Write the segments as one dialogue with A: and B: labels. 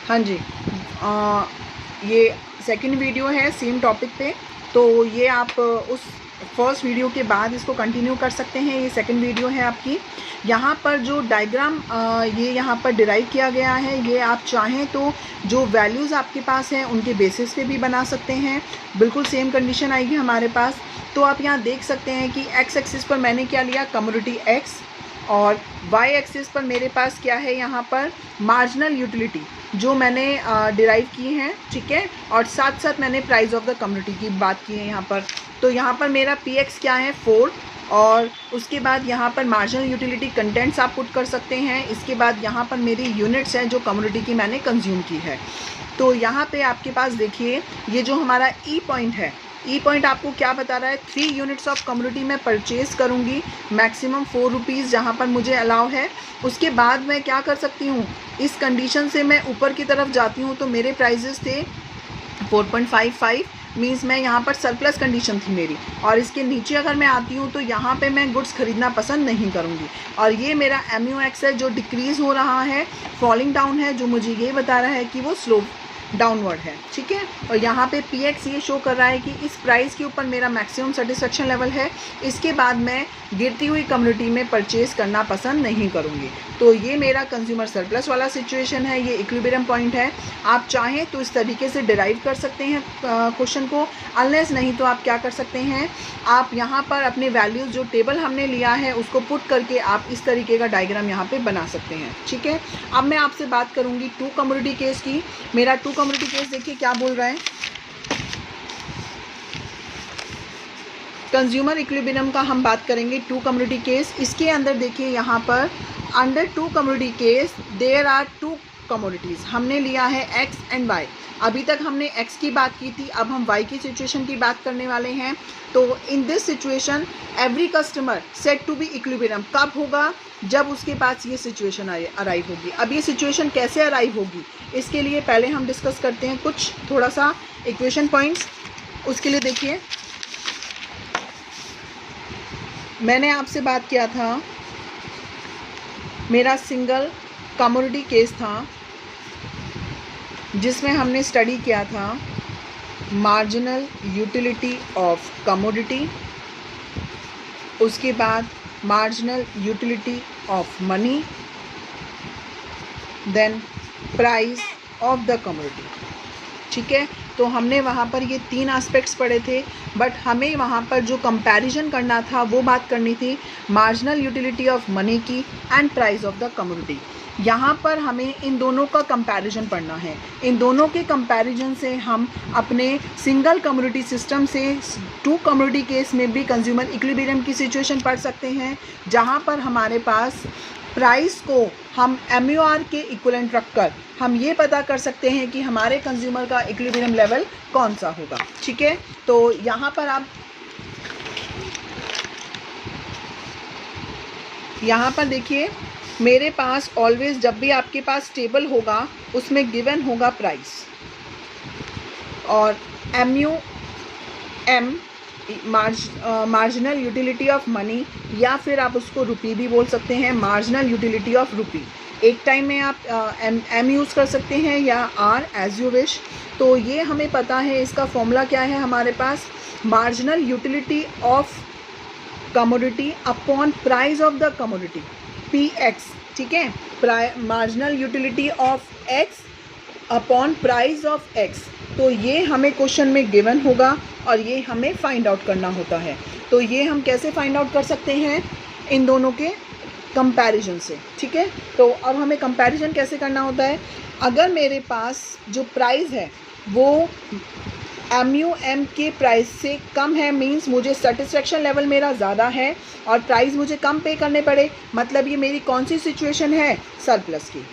A: हाँ जी, ये second video है सेम टॉपिक पे, तो ये आप उस फर्स्ट वीडियो के बाद इसको कंटिन्यू कर सकते हैं। ये सेकंड वीडियो है आपकी। यहाँ पर जो डायग्राम ये यहाँ पर डिराइव किया गया है, ये आप चाहें तो जो वैल्यूज़ आपके पास हैं उनके बेसिस पे भी बना सकते हैं। बिल्कुल सेम कंडीशन आएगी हमारे पास। तो आप यहाँ देख सकते हैं कि एक्स एक्सिस पर मैंने क्या लिया, कमोडिटी एक्स, और वाई एक्सिस पर मेरे पास क्या है, यहाँ पर मार्जिनल यूटिलिटी जो मैंने डिराइव की हैं, ठीक है। और साथ साथ मैंने प्राइस ऑफ द कम्युनिटी की बात की है यहाँ पर। तो यहाँ पर मेरा पी एक्स क्या है, 4, और उसके बाद यहाँ पर मार्जिनल यूटिलिटी कंटेंट्स आप पुट कर सकते हैं। इसके बाद यहाँ पर मेरी यूनिट्स हैं जो कम्युनिटी की मैंने कंज्यूम की है। तो यहाँ पे आपके पास देखिए ये जो हमारा ई पॉइंट है, ई पॉइंट आपको क्या बता रहा है, 3 यूनिट्स ऑफ कम्युनिटी मैं परचेज़ करूँगी, मैक्सिमम 4 रुपीज़ जहाँ पर मुझे अलाउ है। उसके बाद मैं क्या कर सकती हूँ, इस कंडीशन से मैं ऊपर की तरफ जाती हूँ तो मेरे प्राइजेस थे 4.55, मीन्स मैं यहाँ पर सरप्लस कंडीशन थी मेरी। और इसके नीचे अगर मैं आती हूँ तो यहाँ पे मैं गुड्स खरीदना पसंद नहीं करूँगी। और ये मेरा MUX है जो डिक्रीज़ हो रहा है, फॉलिंग डाउन है, जो मुझे ये बता रहा है कि वो स्लोप डाउनवर्ड है, ठीक है। और यहाँ पे PX ये शो कर रहा है कि इस प्राइस के ऊपर मेरा मैक्सिमम सेटिस्फेक्शन लेवल है। इसके बाद मैं गिरती हुई कम्युनिटी में परचेज़ करना पसंद नहीं करूँगी। तो ये मेरा कंज्यूमर सरप्लस वाला सिचुएशन है, ये इक्विलिब्रियम पॉइंट है। आप चाहें तो इस तरीके से डिराइव कर सकते हैं क्वेश्चन को, अनलेस नहीं तो आप क्या कर सकते हैं, आप यहाँ पर अपने वैल्यूज़ जो टेबल हमने लिया है उसको पुट करके आप इस तरीके का डायग्राम यहाँ पे बना सकते हैं, ठीक है। अब मैं आपसे बात करूँगी 2 कम्युनिटी केस की। मेरा 2 कम्युनिटी केस देखिए क्या बोल रहा है, कंज्यूमर इक्विलिब्रियम का हम बात करेंगे 2 कम्युनिटी केस। इसके अंदर देखिए यहाँ पर under 2 community case there are 2 commodities. हमने लिया है एक्स एंड वाई। अभी तक हमने एक्स की बात की थी, अब हम वाई की सिचुएशन की बात करने वाले हैं। तो in this situation every customer set to be equilibrium कब होगा, जब उसके पास ये सिचुएशन अराइव होगी। अब ये सिचुएशन कैसे अराइव होगी, इसके लिए पहले हम डिस्कस करते हैं कुछ थोड़ा सा इक्वेशन पॉइंट्स। उसके लिए देखिए मैंने आपसे बात किया था, मेरा सिंगल कमोडिटी केस था जिसमें हमने स्टडी किया था मार्जिनल यूटिलिटी ऑफ कमोडिटी, उसके बाद marginal utility of money, then price of the commodity, ठीक है। तो हमने वहाँ पर ये 3 एस्पेक्ट्स पढ़े थे, बट हमें वहाँ पर जो कंपैरिजन करना था वो बात करनी थी मार्जिनल यूटिलिटी ऑफ मनी की and price of the commodity. यहाँ पर हमें इन दोनों का कंपैरिजन पढ़ना है। इन दोनों के कंपैरिजन से हम अपने सिंगल कम्युनिटी सिस्टम से 2 कम्युनिटी केस में भी कंज्यूमर इक्विलिब्रियम की सिचुएशन पढ़ सकते हैं, जहाँ पर हमारे पास प्राइस को हम MUR के इक्विवेलेंट रखकर हम ये पता कर सकते हैं कि हमारे कंज्यूमर का इक्विलिब्रियम लेवल कौन सा होगा, ठीक है। तो यहाँ पर आप यहाँ पर देखिए मेरे पास ऑलवेज जब भी आपके पास टेबल होगा उसमें गिवन होगा प्राइस और MUM marginal utility of money, या फिर आप उसको रुपी भी बोल सकते हैं, मार्जिनल यूटिलिटी ऑफ रुपी। एक टाइम में आप M यूज़ कर सकते हैं या R एज यू विश। तो ये हमें पता है, इसका फॉर्मूला क्या है हमारे पास, marginal utility of commodity upon price of the commodity PX, ठीक है। Marginal utility of X upon price of X। तो ये हमें क्वेश्चन में गिवन होगा और ये हमें फाइंड आउट करना होता है। तो ये हम कैसे फाइंड आउट कर सकते हैं, इन दोनों के कंपैरिजन से, ठीक है। तो अब हमें कंपैरिजन कैसे करना होता है, अगर मेरे पास जो प्राइस है वो MUM के प्राइस से कम है, मींस मुझे सेटिस्फेक्शन लेवल मेरा ज़्यादा है और प्राइस मुझे कम पे करने पड़े, मतलब ये मेरी कौन सी सिचुएशन है, सरप्लस की,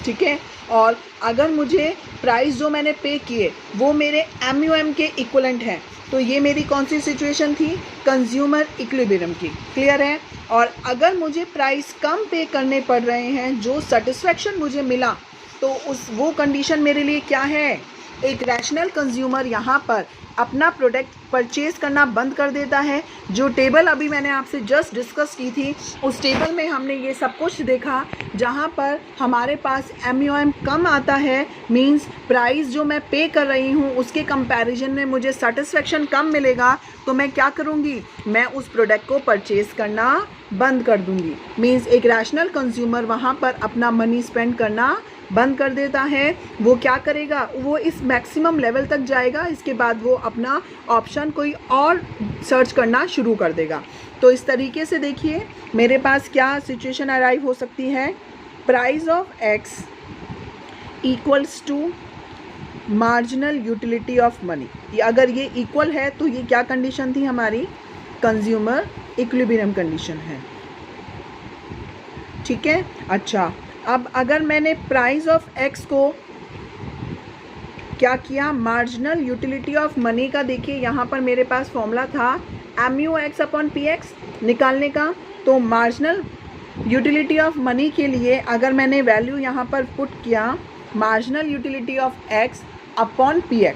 A: ठीक है। और अगर मुझे प्राइस जो मैंने पे किए वो मेरे MUM के इक्विवेलेंट हैं, तो ये मेरी कौन सी सिचुएशन थी, कंज्यूमर इक्विलिब्रियम की, क्लियर है। और अगर मुझे प्राइस कम पे करने पड़ रहे हैं, जो सेटिस्फेक्शन मुझे मिला, तो वो कंडीशन मेरे लिए क्या है, एक रैशनल कंज्यूमर यहाँ पर अपना प्रोडक्ट परचेज़ करना बंद कर देता है। जो टेबल अभी मैंने आपसे जस्ट डिस्कस की थी, उस टेबल में हमने ये सब कुछ देखा जहाँ पर हमारे पास MUM कम आता है, मींस प्राइस जो मैं पे कर रही हूँ उसके कंपैरिजन में मुझे सेटिस्फेक्शन कम मिलेगा, तो मैं क्या करूँगी, मैं उस प्रोडक्ट को परचेज़ करना बंद कर दूँगी। मींस एक रैशनल कंज्यूमर वहाँ पर अपना मनी स्पेंड करना बंद कर देता है। वो क्या करेगा, वो इस मैक्सिमम लेवल तक जाएगा, इसके बाद वो अपना ऑप्शन कोई और सर्च करना शुरू कर देगा। तो इस तरीके से देखिए मेरे पास क्या सिचुएशन अराइव हो सकती है, price of x equals to marginal utility of money. अगर ये इक्वल है तो ये क्या कंडीशन थी हमारी, कंज्यूमर इक्विलिब्रियम कंडीशन है, ठीक है। अच्छा, अब अगर मैंने प्राइस ऑफ x को क्या किया, मार्जिनल यूटिलिटी ऑफ मनी का, देखिए यहाँ पर मेरे पास फॉर्मूला था MUX अपॉन PX निकालने का। तो मार्जिनल यूटिलिटी ऑफ मनी के लिए अगर मैंने वैल्यू यहाँ पर पुट किया marginal utility of x upon PX,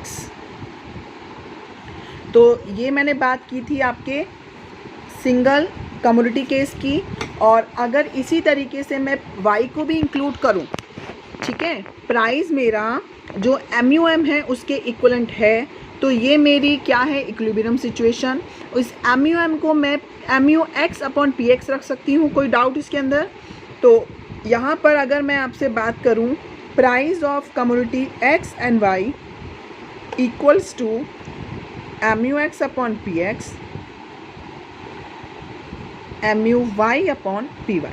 A: तो ये मैंने बात की थी आपके सिंगल कमोडिटी केस की। और अगर इसी तरीके से मैं y को भी इंक्लूड करूं, ठीक है, प्राइस मेरा जो MUM है उसके इक्वलेंट है, तो ये मेरी क्या है, इक्विलिब्रियम सिचुएशन। इस MUM को मैं MUX अपॉन PX रख सकती हूँ, कोई डाउट इसके अंदर। तो यहाँ पर अगर मैं आपसे बात करूँ price of commodity X and Y equals to MUX upon PX MUY upon PY,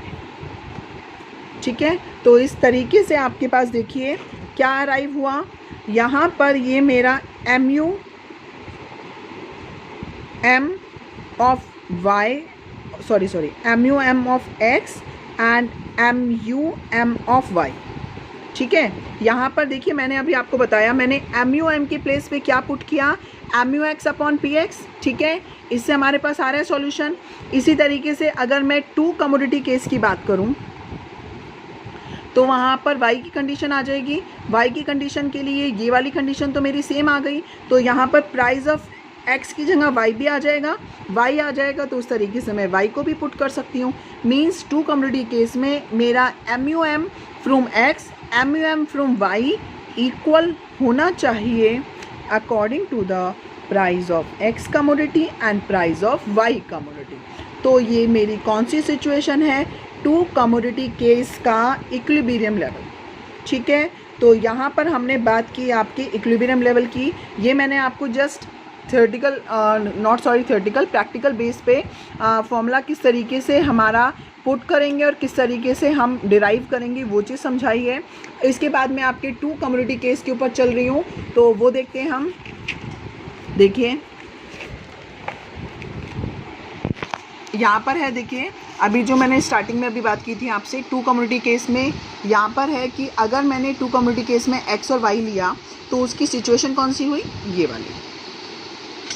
A: ठीक है। तो इस तरीके से आपके पास देखिए क्या अराइव हुआ, यहाँ पर ये मेरा MUM of Y, MUM of X and MUM of Y, ठीक है। यहाँ पर देखिए मैंने अभी आपको बताया, मैंने MUM के प्लेस पे क्या पुट किया, MUX अपॉन PX, ठीक है। इससे हमारे पास आ रहा है सॉल्यूशन। इसी तरीके से अगर मैं 2 कमोडिटी केस की बात करूँ तो वहाँ पर y की कंडीशन आ जाएगी। y की कंडीशन के लिए ये वाली कंडीशन तो मेरी सेम आ गई, तो यहाँ पर प्राइस ऑफ x की जगह y भी आ जाएगा, y आ जाएगा, तो उस तरीके से मैं y को भी पुट कर सकती हूँ। मीन्स 2 कमोडिटी केस में मेरा MUM from x MUM from y equal होना चाहिए according to the price of x commodity and price of y commodity. तो ये मेरी कौन सी सिचुएशन है, 2 कमोडिटी केस का इक्विलिब्रियम लेवल, ठीक है। तो यहाँ पर हमने बात की आपकी इक्विलिब्रियम लेवल की, ये मैंने आपको जस्ट प्रैक्टिकल बेस पे फॉर्मूला किस तरीके से हमारा पुट करेंगे और किस तरीके से हम डिराइव करेंगे वो चीज़ समझाई है। इसके बाद मैं आपके 2 कमोडिटी केस के ऊपर चल रही हूँ, तो वो देखते हैं हम। देखिए यहाँ पर है, देखिए अभी जो मैंने स्टार्टिंग में अभी बात की थी आपसे 2 कमोडिटी केस में, यहाँ पर है कि अगर मैंने 2 कमोडिटी केस में x और y लिया तो उसकी सिचुएशन कौन सी हुई, ये वाली।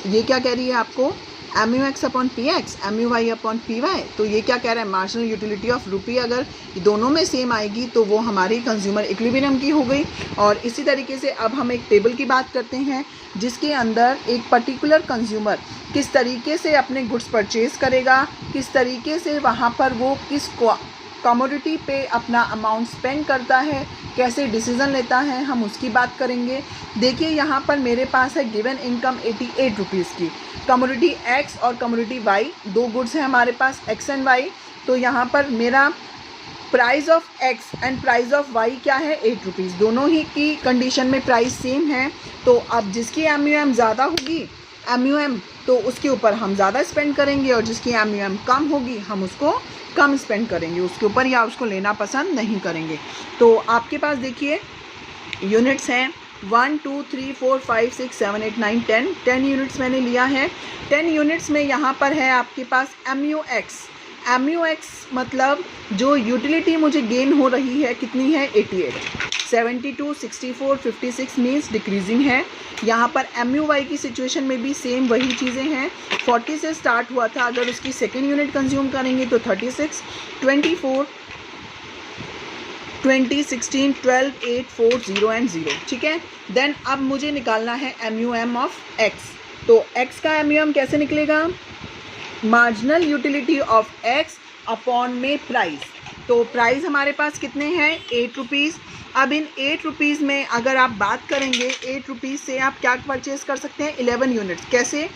A: ये क्या कह रही है आपको, MUX upon PX MUY upon PY। तो ये क्या कह रहा है, मार्जिनल यूटिलिटी ऑफ रुपी अगर दोनों में सेम आएगी तो वो हमारी कंज्यूमर इक्विलिब्रियम की हो गई। और इसी तरीके से अब हम एक टेबल की बात करते हैं जिसके अंदर एक पर्टिकुलर कंज्यूमर किस तरीके से अपने गुड्स परचेज़ करेगा, किस तरीके से वहाँ पर वो किस कमोडिटी पे अपना अमाउंट स्पेंड करता है, कैसे डिसीज़न लेता है, हम उसकी बात करेंगे। देखिए यहाँ पर मेरे पास है गिवन इनकम 88 रुपीज़ की, कमोडिटी X और कमोडिटी Y, 2 गुड्स हैं हमारे पास X एंड Y। तो यहाँ पर मेरा price of X and price of Y क्या है, 8 रुपीज़। दोनों ही की कंडीशन में प्राइस सेम है। तो अब जिसकी MUM ज़्यादा होगी तो उसके ऊपर हम ज़्यादा स्पेंड करेंगे, और जिसकी MUM कम होगी हम उसको कम स्पेंड करेंगे उसके ऊपर, या उसको लेना पसंद नहीं करेंगे। तो आपके पास देखिए यूनिट्स हैं 1 2 3 4 5 6 7 8 9 10 यूनिट्स मैंने लिया है। 10 यूनिट्स में यहाँ पर है आपके पास MUX मतलब जो यूटिलिटी मुझे गेन हो रही है कितनी है, 88। 72 64 56 मीन्स डिक्रीजिंग है। यहाँ पर MUY की सिचुएशन में भी सेम वही चीज़ें हैं। 40 से स्टार्ट हुआ था, अगर उसकी सेकेंड यूनिट कंज्यूम करेंगे तो 36, 24, 20, 16, 12, 8, 4, 0 एंड 0, ठीक है। देन अब मुझे निकालना है MUM ऑफ एक्स। तो एक्स का MUM कैसे निकलेगा? Marginal utility of x upon में प्राइस। तो प्राइस हमारे पास कितने हैं? 8 रुपीज़। अब इन 8 रुपीज़ में अगर आप बात करेंगे 8 रुपीज़ से आप क्या परचेज़ कर सकते हैं? 11 यूनिट्स। कैसे?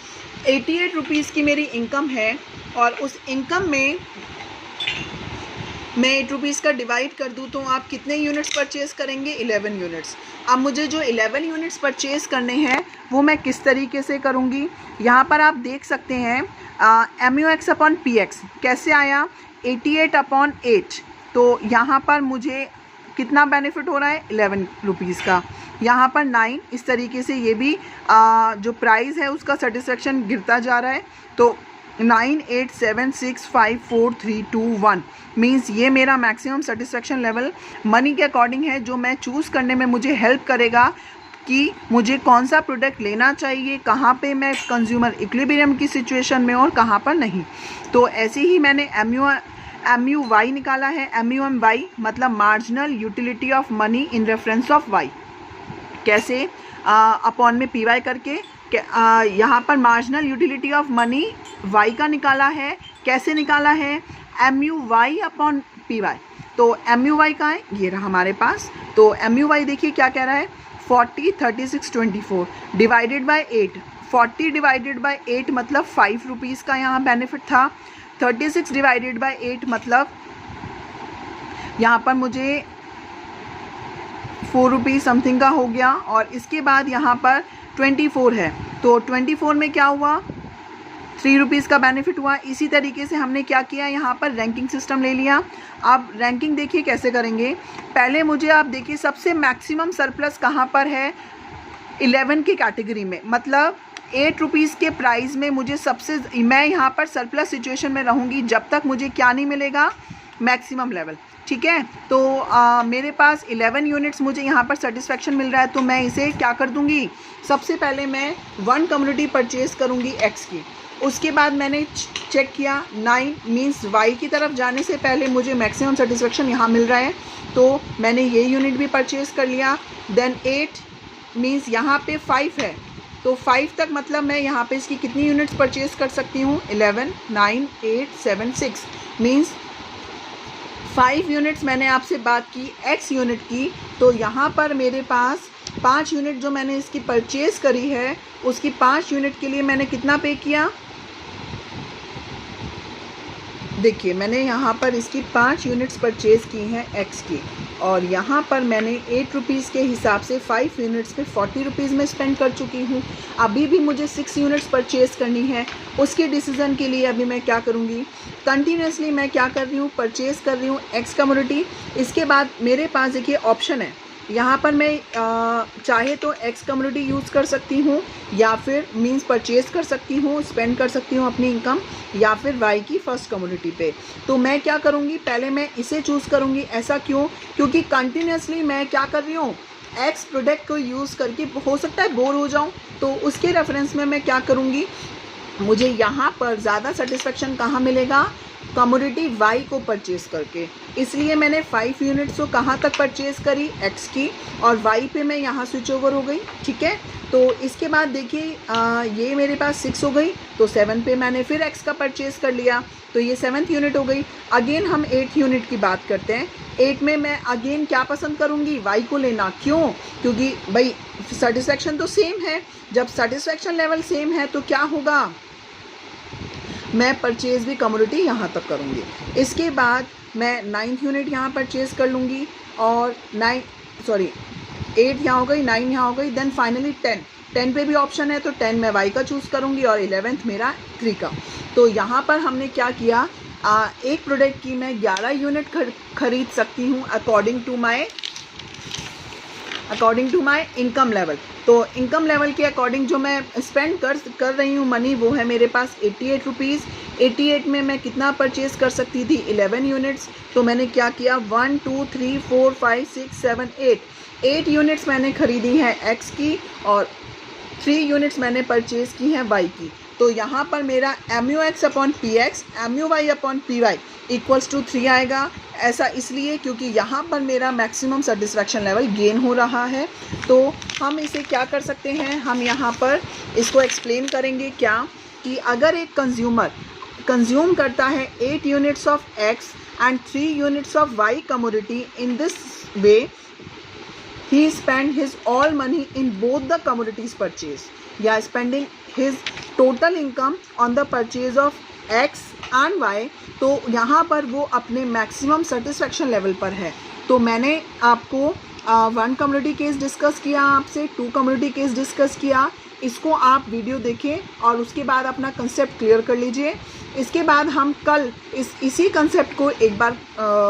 A: 88 रुपीज़ की मेरी इनकम है और उस इनकम में मैं 8 रुपीज़ का डिवाइड कर दूँ तो आप कितने यूनिट्स परचेज़ करेंगे? 11 यूनिट्स। अब मुझे जो 11 यूनिट्स परचेज़ करने हैं वो मैं किस तरीके से करूँगी? यहाँ पर आप देख सकते हैं MUX अपॉन PX कैसे आया? 88 अपॉन 8। तो यहाँ पर मुझे कितना बेनिफिट हो रहा है? 11 रुपीज़ का। यहाँ पर 9, इस तरीके से ये भी जो प्राइस है उसका सेटिस्फेक्शन गिरता जा रहा है। तो 9, 8, 7, 6, 5, 4, 3, 2, 1 मीन्स ये मेरा मैक्सिमम सेटिस्फेक्शन लेवल मनी के अकॉर्डिंग है, जो मैं चूज़ करने में मुझे हेल्प करेगा कि मुझे कौन सा प्रोडक्ट लेना चाहिए, कहाँ पे मैं कंज्यूमर इक्विलिब्रियम की सिचुएशन में और कहाँ पर नहीं। तो ऐसे ही मैंने MUY निकाला है। MUMY मतलब marginal utility of money in reference of Y. कैसे? अपॉन में PY करके यहाँ पर marginal utility of money Y का निकाला है। कैसे निकाला है? MUY upon PY। तो MUY का है, ये रहा हमारे पास। तो MUY देखिए क्या कह रहा है? 40, 36, 24 डिवाइडेड बाय 8। 40 डिवाइडेड बाय 8 मतलब 5 रुपीज़ का यहाँ बेनिफिट था। 36 डिवाइडेड बाय 8 मतलब यहाँ पर मुझे 4 रुपीज़ समथिंग का हो गया। और इसके बाद यहाँ पर 24 है, तो 24 में क्या हुआ? 3 रुपीज़ का बेनिफिट हुआ। इसी तरीके से हमने क्या किया? यहाँ पर रैंकिंग सिस्टम ले लिया। अब रैंकिंग देखिए कैसे करेंगे। पहले मुझे आप देखिए सबसे मैक्सिमम सरप्लस कहाँ पर है? 11 की कैटेगरी में, मतलब 8 रुपीज़ के प्राइस में मुझे सबसे, मैं यहाँ पर सरप्लस सिचुएशन में रहूँगी जब तक मुझे क्या नहीं मिलेगा? मैक्सिमम लेवल, ठीक है। तो मेरे पास 11 यूनिट्स मुझे यहाँ पर सेटिस्फेक्शन मिल रहा है, तो मैं इसे क्या कर दूँगी? सबसे पहले मैं 1 कम्युनिटी परचेज़ करूँगी एक्स की। उसके बाद मैंने चेक किया 9 मीन्स वाई की तरफ जाने से पहले मुझे मैक्सिमम सेटिस्फेक्शन यहाँ मिल रहा है, तो मैंने ये यूनिट भी परचेज़ कर लिया। देन 8 मीन्स यहाँ पे 5 है, तो 5 तक मतलब मैं यहाँ पे इसकी कितनी यूनिट्स परचेज़ कर सकती हूँ? 11, 9, 8, 7, 6 मीन्स 5 यूनिट्स मैंने आपसे बात की एक्स यूनिट की। तो यहाँ पर मेरे पास 5 यूनिट जो मैंने इसकी परचेज़ करी है, उसकी 5 यूनिट के लिए मैंने कितना पे किया? देखिए मैंने यहाँ पर इसकी 5 यूनिट्स परचेज़ की हैं एक्स की, और यहाँ पर मैंने 8 रुपीज़ के हिसाब से 5 यूनिट्स पे 40 रुपीज़ में स्पेंड कर चुकी हूँ। अभी भी मुझे 6 यूनिट्स परचेज़ करनी है। उसके डिसीज़न के लिए अभी मैं क्या करूँगी? कंटिन्यूसली मैं क्या कर रही हूँ? परचेज़ कर रही हूँ एक्स कम्युनिटी। इसके बाद मेरे पास देखिए ऑप्शन है, यहाँ पर मैं चाहे तो एक्स कम्युनिटी यूज़ कर सकती हूँ, या फिर मींस परचेज़ कर सकती हूँ, स्पेंड कर सकती हूँ अपनी इनकम, या फिर वाई की फर्स्ट कम्युनिटी पे। तो मैं क्या करूँगी? पहले मैं इसे चूज़ करूँगी। ऐसा क्यों? क्योंकि कंटिन्यूसली मैं क्या कर रही हूँ? एक्स प्रोडक्ट को यूज़ करके हो सकता है बोर हो जाऊँ, तो उसके रेफरेंस में मैं क्या करूँगी? मुझे यहाँ पर ज़्यादा सेटिस्फेक्शन कहाँ मिलेगा? कमोडिटी वाई को परचेज़ करके। इसलिए मैंने 5 यूनिट्स को कहाँ तक परचेज़ करी? एक्स की, और वाई पे मैं यहाँ स्विच ओवर हो गई, ठीक है। तो इसके बाद देखिए ये मेरे पास 6 हो गई, तो 7 पे मैंने फिर एक्स का परचेज़ कर लिया, तो ये 7th यूनिट हो गई। अगेन हम 8th यूनिट की बात करते हैं। 8 में मैं अगेन क्या पसंद करूँगी? वाई को लेना। क्यों? क्योंकि भाई सेटिस्फेक्शन तो सेम है। जब सेटिस्फेक्शन लेवल सेम है तो क्या होगा? मैं परचेज़ भी कमोडिटी यहाँ तक करूँगी। इसके बाद मैं 9th यूनिट यहाँ परचेज़ कर लूँगी, और 8 यहाँ हो गई, 9 यहाँ हो गई, देन फाइनली 10 पे भी ऑप्शन है, तो 10 मैं वाई का चूज़ करूँगी, और 11th मेरा 3 का। तो यहाँ पर हमने क्या किया? एक प्रोडक्ट की मैं 11 यूनिट खरीद सकती हूँ according to my income level. तो इनकम लेवल के अकॉर्डिंग जो मैं स्पेंड कर रही हूँ मनी, वो है मेरे पास 88 रुपीज़। 88 में मैं कितना परचेज़ कर सकती थी? 11 यूनिट्स। तो मैंने क्या किया? 1, 2, 3, 4, 5, 6, 7, 8 यूनिट्स मैंने खरीदी हैं एक्स की, और 3 यूनिट्स मैंने परचेज़ की हैं वाई की। तो यहाँ पर मेरा MUX upon PX, MUY upon PY equals to 3 आएगा, ऐसा इसलिए क्योंकि यहाँ पर मेरा मैक्सिमम सेटिस्फैक्शन लेवल गेन हो रहा है। तो हम इसे क्या कर सकते हैं, हम यहाँ पर इसको एक्सप्लेन करेंगे क्या कि अगर एक कंज्यूमर कंज्यूम करता है 8 units of X and 3 units of Y commodity in this way, he spent his all money in both the commodities purchase, या spending his total income on the purchase of X and Y। तो यहाँ पर वो अपने maximum satisfaction level पर है। तो मैंने आपको 1 कम्युनिटी केस डिस्कस किया, आपसे 2 कम्युनिटी केस डिस्कस किया। इसको आप वीडियो देखें और उसके बाद अपना कंसेप्ट क्लियर कर लीजिए। इसके बाद हम कल इसी कंसेप्ट को एक बार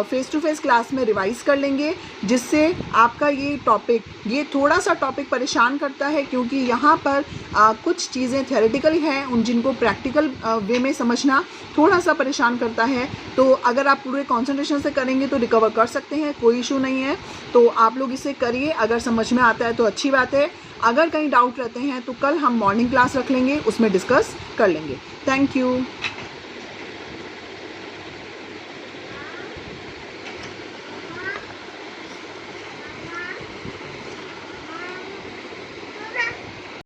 A: फेस टू फेस क्लास में रिवाइज कर लेंगे, जिससे आपका ये थोड़ा सा टॉपिक परेशान करता है, क्योंकि यहाँ पर कुछ चीज़ें थ्योरेटिकल हैं, उन जिनको प्रैक्टिकल वे में समझना थोड़ा सा परेशान करता है। तो अगर आप पूरे कॉन्सेंट्रेशन से करेंगे तो रिकवर कर सकते हैं, कोई इशू नहीं है। तो आप लोग इसे करिए, अगर समझ में आता है तो अच्छी बात है। अगर कहीं डाउट रहते हैं तो कल हम मॉर्निंग क्लास रख लेंगे, उसमें डिस्कस कर लेंगे। Thank you.